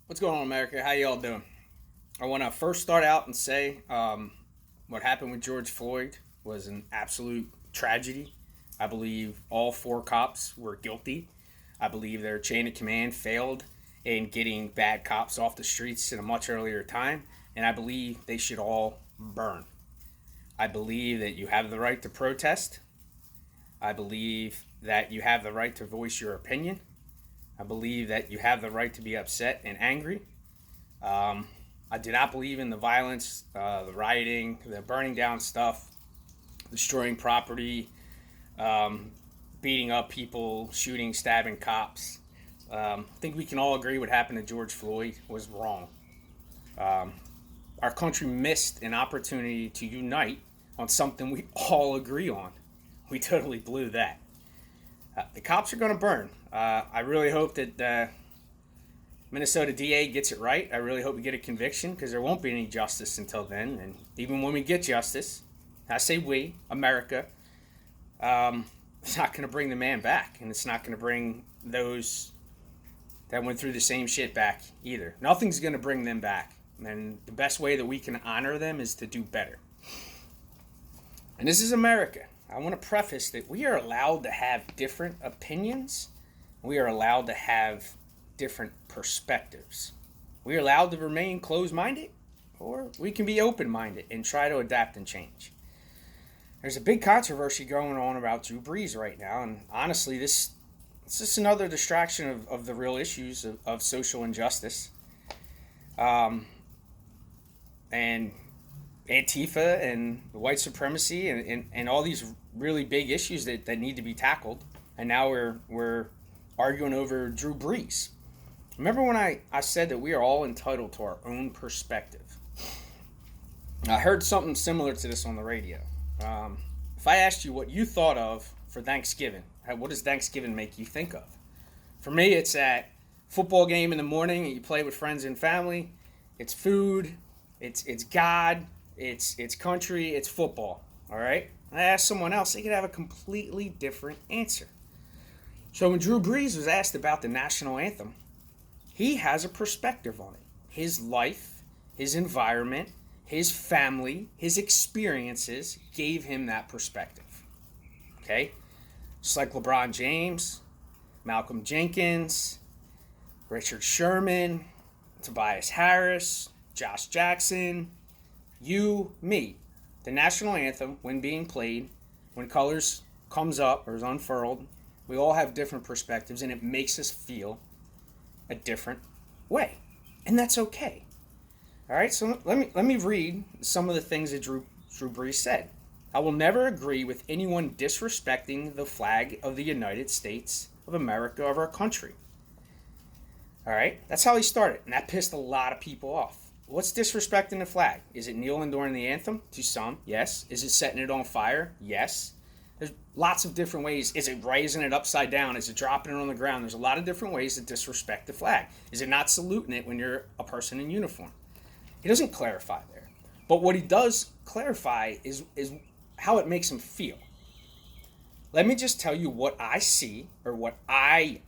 What's going on, America? How y'all doing? I want to first start out and say what happened with George Floyd was an absolute tragedy. I believe all four cops were guilty. I believe their chain of command failed in getting bad cops off the streets at a much earlier time, and I believe they should all burn. I believe that you have the right to protest. I believe that you have the right to voice your opinion. I believe that you have the right to be upset and angry. Um, I do not believe in the violence, the rioting, the burning down stuff, destroying property, um, beating up people, shooting, stabbing cops. I think we can all agree what happened to George Floyd was wrong. Um, our country missed an opportunity to unite on something we all agree on. We totally blew that. The cops are going to burn. I really hope that Minnesota DA gets it right. I really hope we get a conviction because there won't be any justice until then. And even when we get justice, I say we, America, it's not going to bring the man back. And it's not going to bring those that went through the same shit back either. Nothing's going to bring them back. And the best way that we can honor them is to do better. And this is America. I want to preface that we are allowed to have different opinions. We are allowed to have different perspectives. We are allowed to remain closed minded, or we can be open minded and try to adapt and change. There's a big controversy going on about Drew Brees right now, and honestly, it's just another distraction of the real issues of social injustice. And Antifa and white supremacy and all these really big issues that need to be tackled. And now we're arguing over Drew Brees. Remember when I said that we are all entitled to our own perspective? I heard something similar to this on the radio. If I asked you what you thought of for Thanksgiving, what does Thanksgiving make you think of? For me, it's that football game in the morning and you play with friends and family. It's food. It's God. It's country. It's football. All right. I asked someone else, they could have a completely different answer. So when Drew Brees was asked about the national anthem, he has a perspective on it. His life, his environment, his family, his experiences gave him that perspective. Okay? Just like LeBron James, Malcolm Jenkins, Richard Sherman, Tobias Harris, Josh Jackson, you, me. The national anthem, when being played, when colors comes up or is unfurled, we all have different perspectives and it makes us feel a different way. And that's okay. All right, so let me read some of the things that Drew Brees said. I will never agree with anyone disrespecting the flag of the United States of America, of our country. All right, that's how he started, and that pissed a lot of people off. What's disrespecting the flag? Is it kneeling during the anthem? To some, yes. Is it setting it on fire? Yes. There's lots of different ways. Is it raising it upside down? Is it dropping it on the ground? There's a lot of different ways to disrespect the flag. Is it not saluting it when you're a person in uniform? He doesn't clarify there. But what he does clarify is how it makes him feel. Let me just tell you what I see, or what I,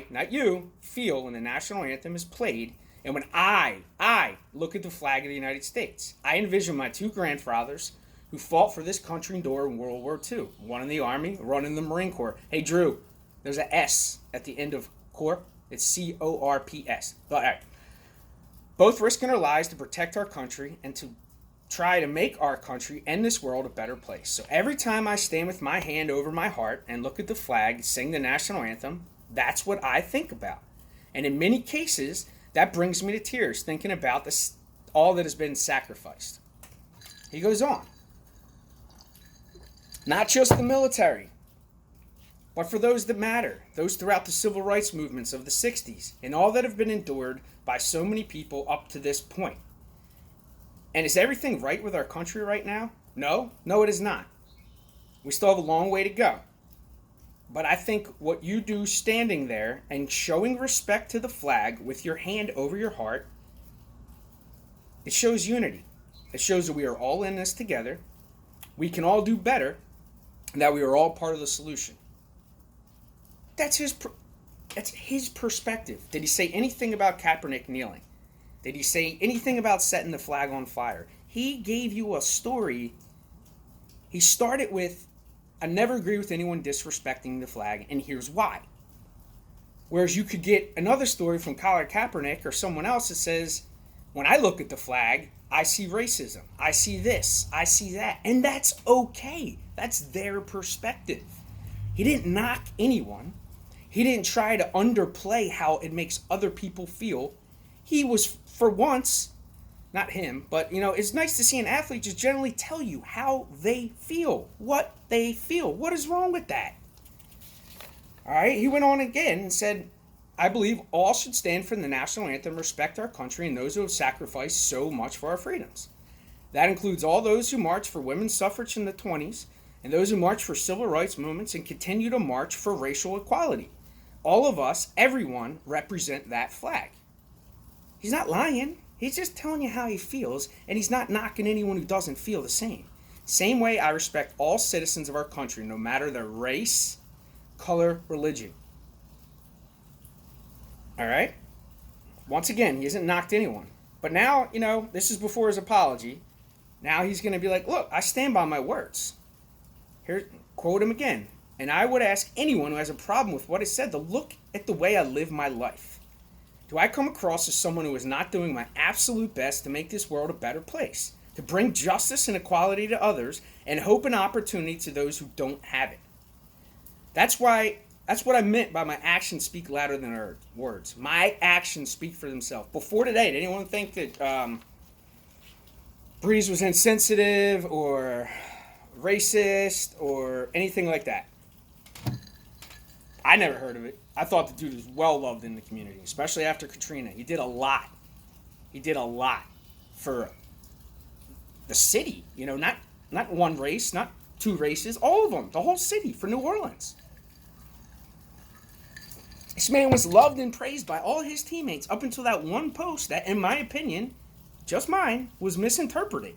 not you, feel when the national anthem is played. And when I look at the flag of the United States, I envision my two grandfathers who fought for this country during World War II. One in the Army, one in the Marine Corps. Hey, Drew, there's an S at the end of Corps. It's C-O-R-P-S. All right. Both risking their lives to protect our country and to try to make our country and this world a better place. So every time I stand with my hand over my heart and look at the flag, sing the national anthem, that's what I think about. And in many cases, that brings me to tears thinking about this, all that has been sacrificed. He goes on. Not just the military, but for those that matter, those throughout the civil rights movements of the 60s, and all that have been endured by so many people up to this point. And is everything right with our country right now? No, it is not. We still have a long way to go. But I think what you do standing there and showing respect to the flag with your hand over your heart, it shows unity. It shows that we are all in this together. We can all do better, and that we are all part of the solution. That's his perspective. Did he say anything about Kaepernick kneeling? did he say anything about setting the flag on fire. He gave you a story. He started with, I never agree with anyone disrespecting the flag, and here's why. Whereas you could get another story from Colin Kaepernick or someone else that says, when I look at the flag, I see racism. I see this. I see that. And that's okay. That's their perspective. He didn't knock anyone. He didn't try to underplay how it makes other people feel. He was, for once, not him, but, it's nice to see an athlete just generally tell you how they feel, what they feel. What is wrong with that? All right, he went on again and said, I believe all should stand for the national anthem, respect our country, and those who have sacrificed so much for our freedoms. That includes all those who marched for women's suffrage in the 1920s, and those who marched for civil rights movements and continue to march for racial equality. All of us, everyone, represent that flag. He's not lying. He's just telling you how he feels, and he's not knocking anyone who doesn't feel the same. Same way I respect all citizens of our country, no matter their race, color, religion. All right? Once again, he hasn't knocked anyone. But now, this is before his apology. Now he's going to be like, look, I stand by my words. Here, quote him again. And I would ask anyone who has a problem with what I said to look at the way I live my life. Do I come across as someone who is not doing my absolute best to make this world a better place, to bring justice and equality to others, and hope and opportunity to those who don't have it? That's what I meant by my actions speak louder than our words. My actions speak for themselves. Before today, did anyone think that Breeze was insensitive or racist or anything like that? I never heard of it. I thought the dude was well loved in the community, especially after Katrina. He did a lot. He did a lot for the city. Not one race, not two races, all of them, the whole city for New Orleans. This man was loved and praised by all his teammates up until that one post that, in my opinion, just mine, was misinterpreted.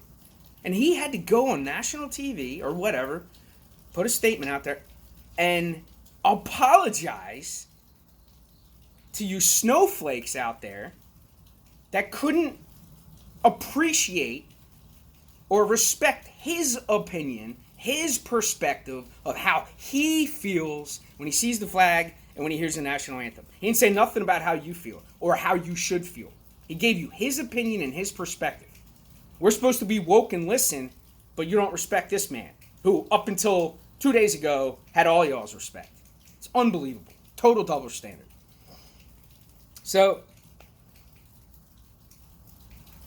And he had to go on national TV or whatever, put a statement out there, and apologize to you snowflakes out there that couldn't appreciate or respect his opinion, his perspective of how he feels when he sees the flag and when he hears the national anthem. He didn't say nothing about how you feel or how you should feel. He gave you his opinion and his perspective. We're supposed to be woke and listen, but you don't respect this man, who up until 2 days ago had all y'all's respect. It's unbelievable. Total double standard. So,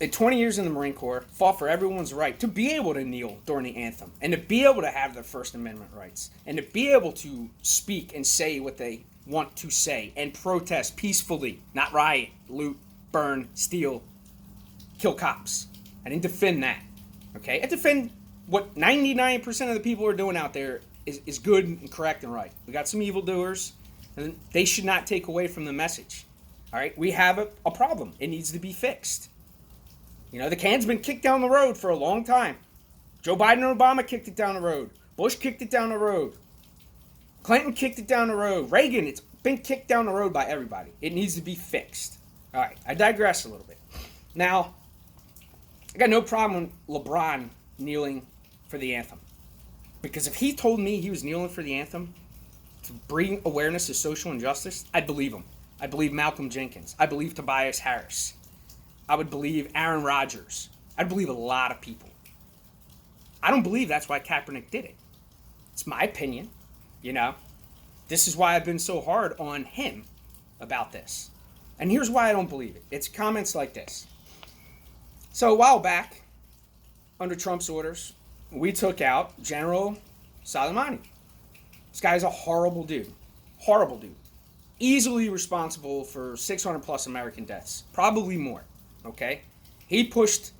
at 20 years in the Marine Corps, fought for everyone's right to be able to kneel during the anthem and to be able to have their First Amendment rights and to be able to speak and say what they want to say and protest peacefully, not riot, loot, burn, steal, kill cops. I didn't defend that. Okay? I defend what 99% of the people are doing out there is good and correct and right. We got some evildoers, and they should not take away from the message. All right? We have a problem. It needs to be fixed. The can's been kicked down the road for a long time. Joe Biden and Obama kicked it down the road. Bush kicked it down the road. Clinton kicked it down the road. Reagan, it's been kicked down the road by everybody. It needs to be fixed. All right, I digress a little bit. Now, I got no problem with LeBron kneeling for the anthem. Because if he told me he was kneeling for the anthem to bring awareness of social injustice, I'd believe him. I believe Malcolm Jenkins. I believe Tobias Harris. I would believe Aaron Rodgers. I'd believe a lot of people. I don't believe that's why Kaepernick did it. It's my opinion, This is why I've been so hard on him about this. And here's why I don't believe it. It's comments like this. So a while back, under Trump's orders, we took out General Soleimani. This guy's a horrible dude. Horrible dude. Easily responsible for 600 plus American deaths. Probably more. Okay? He pushed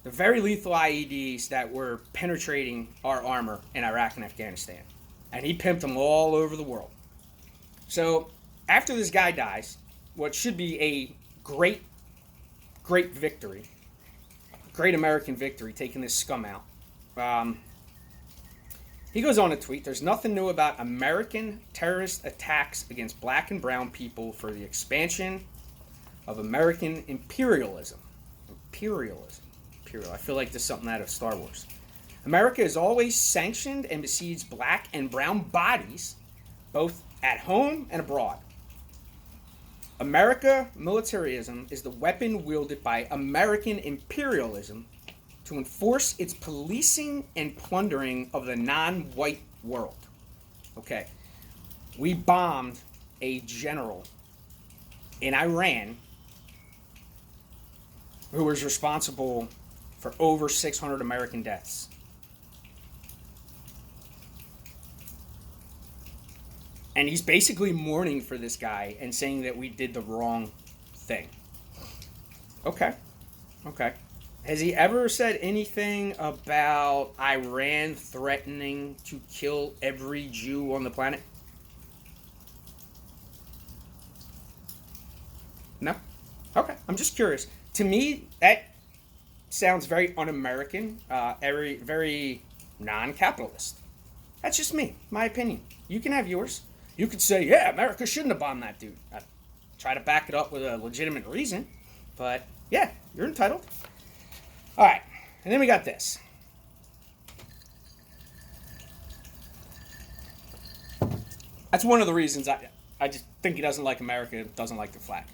the very lethal IEDs that were penetrating our armor in Iraq and Afghanistan. And he pimped them all over the world. So, after this guy dies, what should be a great victory, great American victory, taking this scum out, he goes on to tweet, there's nothing new about American terrorist attacks against black and brown people for the expansion of American imperialism. Imperialism. Imperial. I feel like this is something out of Star Wars. America has always sanctioned and besieged black and brown bodies, both at home and abroad. America militarism is the weapon wielded by American imperialism to enforce its policing and plundering of the non-white world. Okay. We bombed a general in Iran who was responsible for over 600 American deaths. And he's basically mourning for this guy and saying that we did the wrong thing. Okay. Has he ever said anything about Iran threatening to kill every Jew on the planet? No? Okay, I'm just curious. To me, that sounds very un-American, very non-capitalist. That's just me, my opinion. You can have yours. You could say, yeah, America shouldn't have bombed that dude. I try to back it up with a legitimate reason, but yeah, you're entitled. All right, and then we got this. That's one of the reasons I just think he doesn't like America, doesn't like the flag.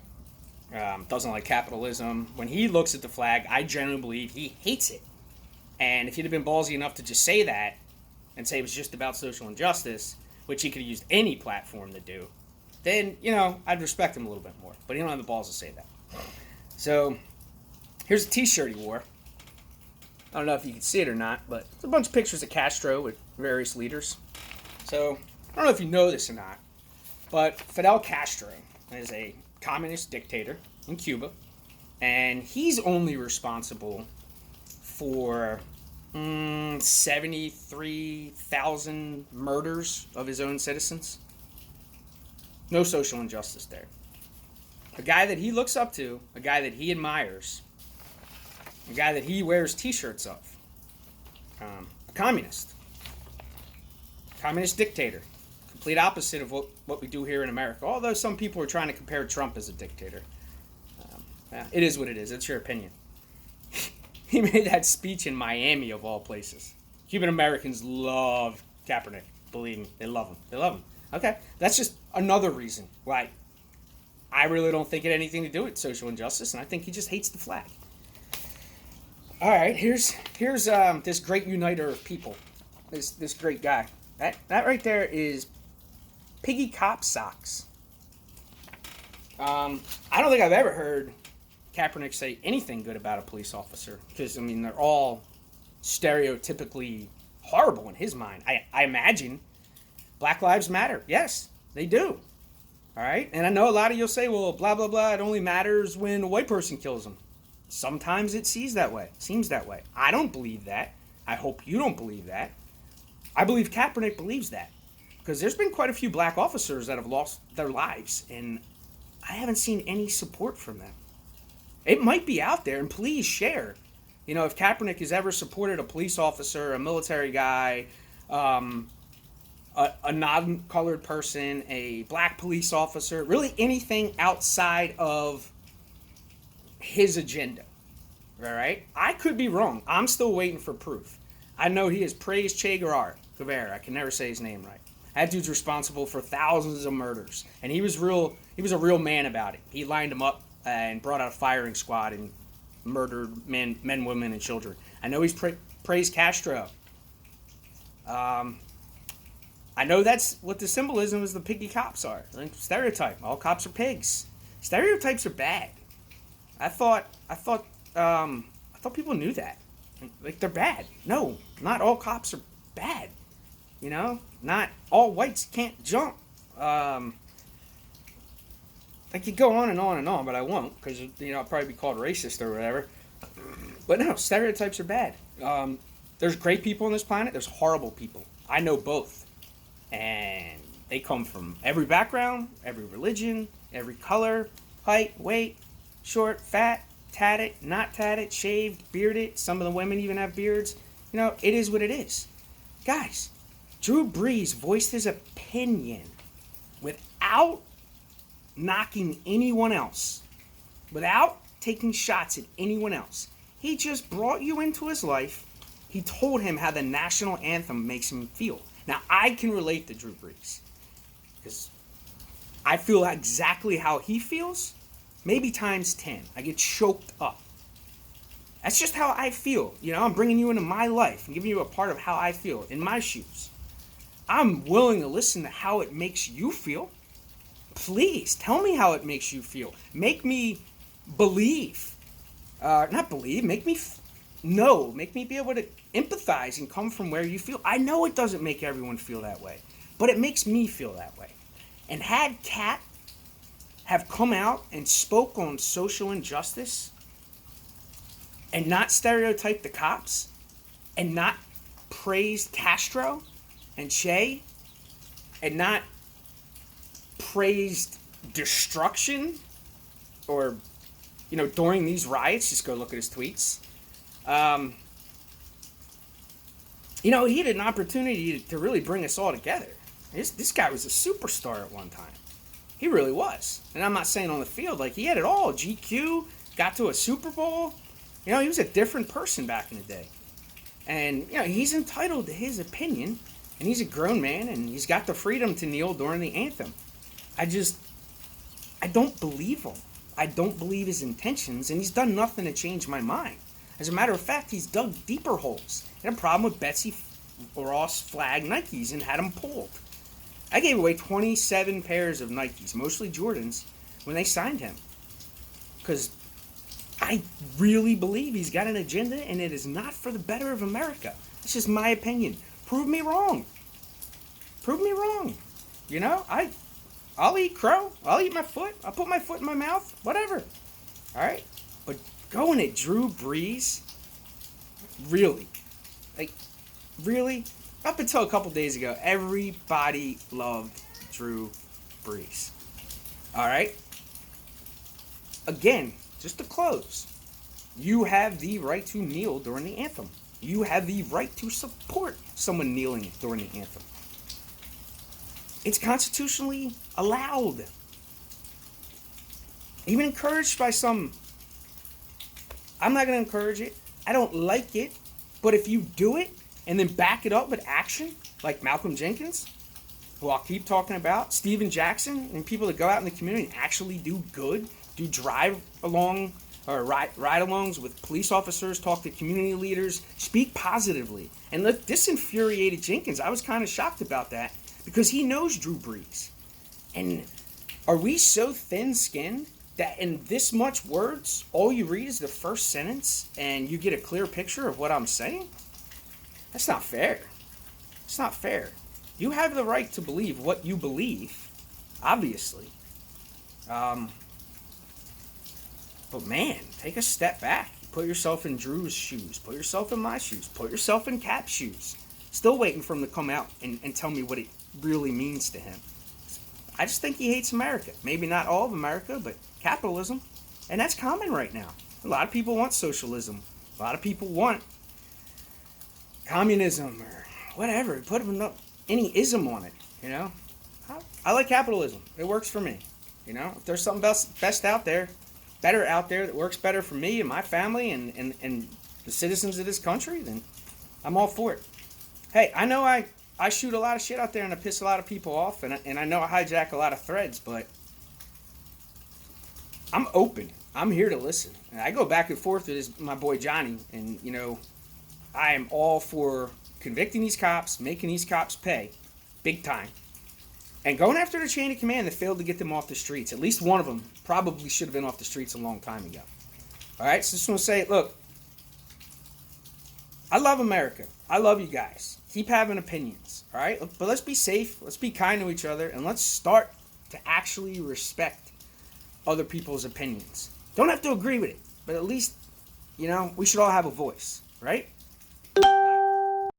Doesn't like capitalism. When he looks at the flag, I genuinely believe he hates it. And if he'd have been ballsy enough to just say that and say it was just about social injustice, which he could have used any platform to do, then, I'd respect him a little bit more. But he don't have the balls to say that. So, here's a t-shirt he wore. I don't know if you can see it or not, but it's a bunch of pictures of Castro with various leaders. So, I don't know if you know this or not, but Fidel Castro is a communist dictator in Cuba, and he's only responsible for 73,000 murders of his own citizens. No social injustice there. A guy that he looks up to, a guy that he admires, a guy that he wears t-shirts of, a communist dictator. Complete opposite of what we do here in America. Although some people are trying to compare Trump as a dictator. It is what it is. It's your opinion. He made that speech in Miami, of all places. Cuban Americans love Kaepernick. Believe me, they love him. Okay, that's just another reason why I really don't think it had anything to do with social injustice, and I think he just hates the flag. All right, here's this great uniter of people. This great guy. That right there is Piggy Cop Socks. I don't think I've ever heard Kaepernick say anything good about a police officer, because, they're all stereotypically horrible in his mind. I imagine Black Lives Matter. Yes, they do. All right? And I know a lot of you'll say, well, blah, blah, blah, it only matters when a white person kills them. Sometimes it seems that way. I don't believe that. I hope you don't believe that. I believe Kaepernick believes that, because there's been quite a few black officers that have lost their lives, and I haven't seen any support from them. It might be out there, and please share. If Kaepernick has ever supported a police officer, a military guy, a non-colored person, a black police officer, really anything outside of his agenda. All right? I could be wrong. I'm still waiting for proof. I know he has praised Che Guevara. I can never say his name right. That dude's responsible for thousands of murders, and he was a real man about it. He lined them up and brought out a firing squad and murdered men, women, and children. I know he's praised Castro. I know that's what the symbolism is. The piggy cops are. Stereotype. All cops are pigs. Stereotypes are bad. I thought people knew that. Like, they're bad. No, not all cops are bad. Not all whites can't jump. I could go on and on and on, but I won't, because I'll probably be called racist or whatever. But no, stereotypes are bad. There's great people on this planet. There's horrible people. I know both, and they come from every background, every religion, every color, height, weight, short, fat, tatted, not tatted, shaved, bearded. Some of the women even have beards. It is what it is. Guys, Drew Brees voiced his opinion without knocking anyone else. without taking shots at anyone else. He just brought you into his life. He told him how the national anthem makes him feel. Now, I can relate to Drew Brees because I feel exactly how he feels, maybe times 10. I get choked up. That's just how I feel. You know, I'm bringing you into my life and giving you a part of how I feel in my shoes. I'm willing to listen to how it makes you feel. Please tell me how it makes you feel. Make me believe. Not believe, make me know. Make me be able to empathize and come from where you feel. I know it doesn't make everyone feel that way, but it makes me feel that way. And had Cat have come out and spoke on social injustice and not stereotyped the cops and not praised Castro and Che and not praised destruction or, you know, during these riots, just go look at his tweets. You know, he had an opportunity to really bring us all together. This guy was a superstar at one time. He really was. And I'm not saying on the field, like, he had it all. GQ, got to a Super Bowl. You know, he was a different person back in the day. And, you know, he's entitled to his opinion, and he's a grown man, and he's got the freedom to kneel during the anthem. I don't believe him. I don't believe his intentions, and he's done nothing to change my mind. As a matter of fact, he's dug deeper holes. He had a problem with Betsy Ross flag Nikes and had them pulled. I gave away 27 pairs of Nikes, mostly Jordans, when they signed him. Because I really believe he's got an agenda, and it is not for the better of America. It's just my opinion. Prove me wrong. Prove me wrong. You know, I'll eat crow. I'll eat my foot. I'll put my foot in my mouth. Whatever. All right? But going at Drew Brees, really? Like, really? Up until a couple days ago, everybody loved Drew Brees. All right? Again, just to close, you have the right to kneel during the anthem. You have the right to support someone kneeling during the anthem. It's constitutionally allowed. Even encouraged by some. I'm not going to encourage it. I don't like it. But if you do it and then back it up with action, like Malcolm Jenkins, who I'll keep talking about, Steven Jackson, and people that go out in the community and actually do good, do drive along or ride-alongs with police officers, talk to community leaders, speak positively. And look, this infuriated Jenkins. I was kind of shocked about that because he knows Drew Brees. And are we so thin-skinned that in this much words, all you read is the first sentence and you get a clear picture of what I'm saying? That's not fair. It's not fair. You have the right to believe what you believe, obviously. But man, take a step back. Put yourself in Drew's shoes. Put yourself in my shoes. Put yourself in Cap's shoes. Still waiting for him to come out and tell me what it really means to him. I just think he hates America. Maybe not all of America, but capitalism. And that's common right now. A lot of people want socialism. A lot of people want communism or whatever. Put any ism on it, you know. I like capitalism. It works for me. You know, if there's something best out there, better out there that works better for me and my family and the citizens of this country, then I'm all for it. Hey, I know I shoot a lot of shit out there and I piss a lot of people off, and I know I hijack a lot of threads, but I'm open. I'm here to listen. And I go back and forth with my boy Johnny, and, you know, I am all for convicting these cops, making these cops pay, big time, and going after the chain of command that failed to get them off the streets. At least one of them probably should have been off the streets a long time ago. All right, so just want to say, look, I love America. I love you guys. Keep having opinions, all right? But let's be safe. Let's be kind to each other, and let's start to actually respect other people's opinions. Don't have to agree with it, but at least, you know, we should all have a voice, right?